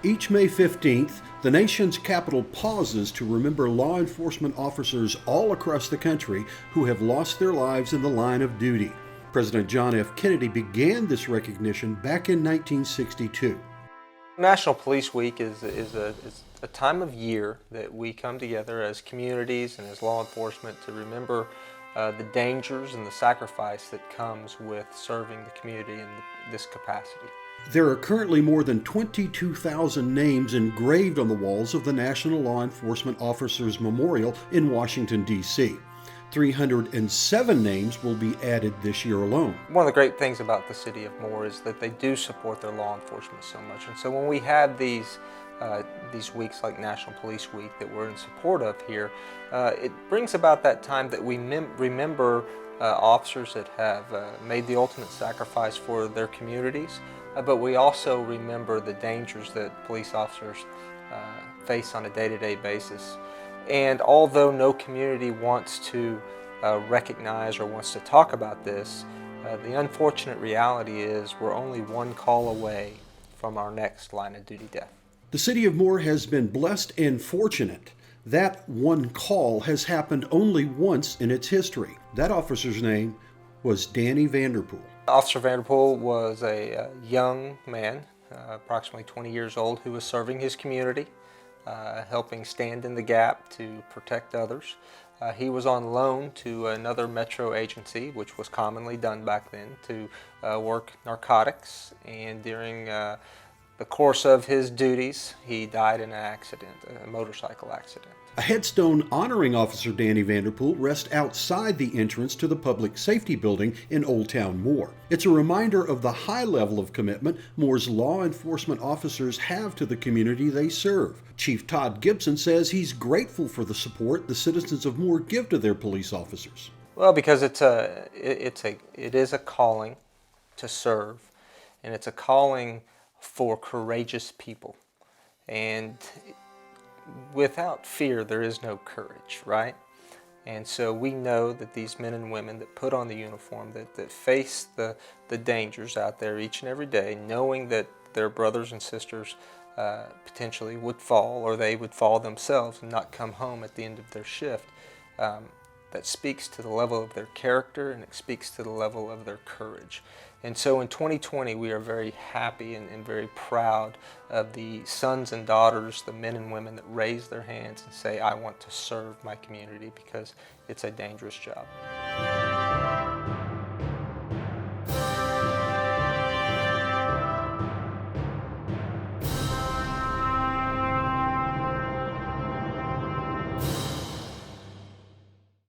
Each May 15th, the nation's capital pauses to remember law enforcement officers all across the country who have lost their lives in the line of duty. President John F. Kennedy began this recognition back in 1962. National Police Week is a time of year that we come together as communities and as law enforcement to remember the dangers and the sacrifice that comes with serving the community in this capacity. There are currently more than 22,000 names engraved on the walls of the National Law Enforcement Officers Memorial in Washington, D.C. 307 names will be added this year alone. One of the great things about the city of Moore is that they do support their law enforcement so much. And so when we have these weeks like National Police Week that we're in support of here, it brings about that time that we remember officers that have made the ultimate sacrifice for their communities, but we also remember the dangers that police officers face on a day-to-day basis. And although no community wants to recognize or wants to talk about this, the unfortunate reality is we're only one call away from our next line of duty death. The city of Moore has been blessed and fortunate. That one call has happened only once in its history. That officer's name was Danny Vanderpool. Officer Vanderpool was a young man, approximately 20 years old, who was serving his community, helping stand in the gap to protect others. He was on loan to another metro agency, which was commonly done back then, to work narcotics, and during the course of his duties, he died in an accident, a motorcycle accident. A headstone honoring Officer Danny Vanderpool rests outside the entrance to the Public Safety Building in Old Town Moore. It's a reminder of the high level of commitment Moore's law enforcement officers have to the community they serve. Chief Todd Gibson says he's grateful for the support the citizens of Moore give to their police officers. Well, because it is a calling to serve, and it's a calling for courageous people. And without fear, there is no courage, right? And so we know that these men and women that put on the uniform, that face the dangers out there each and every day, knowing that their brothers and sisters potentially would fall, or they would fall themselves and not come home at the end of their shift, that speaks to the level of their character, and it speaks to the level of their courage. And so in 2020, we are very happy and very proud of the sons and daughters, the men and women that raise their hands and say, I want to serve my community, because it's a dangerous job.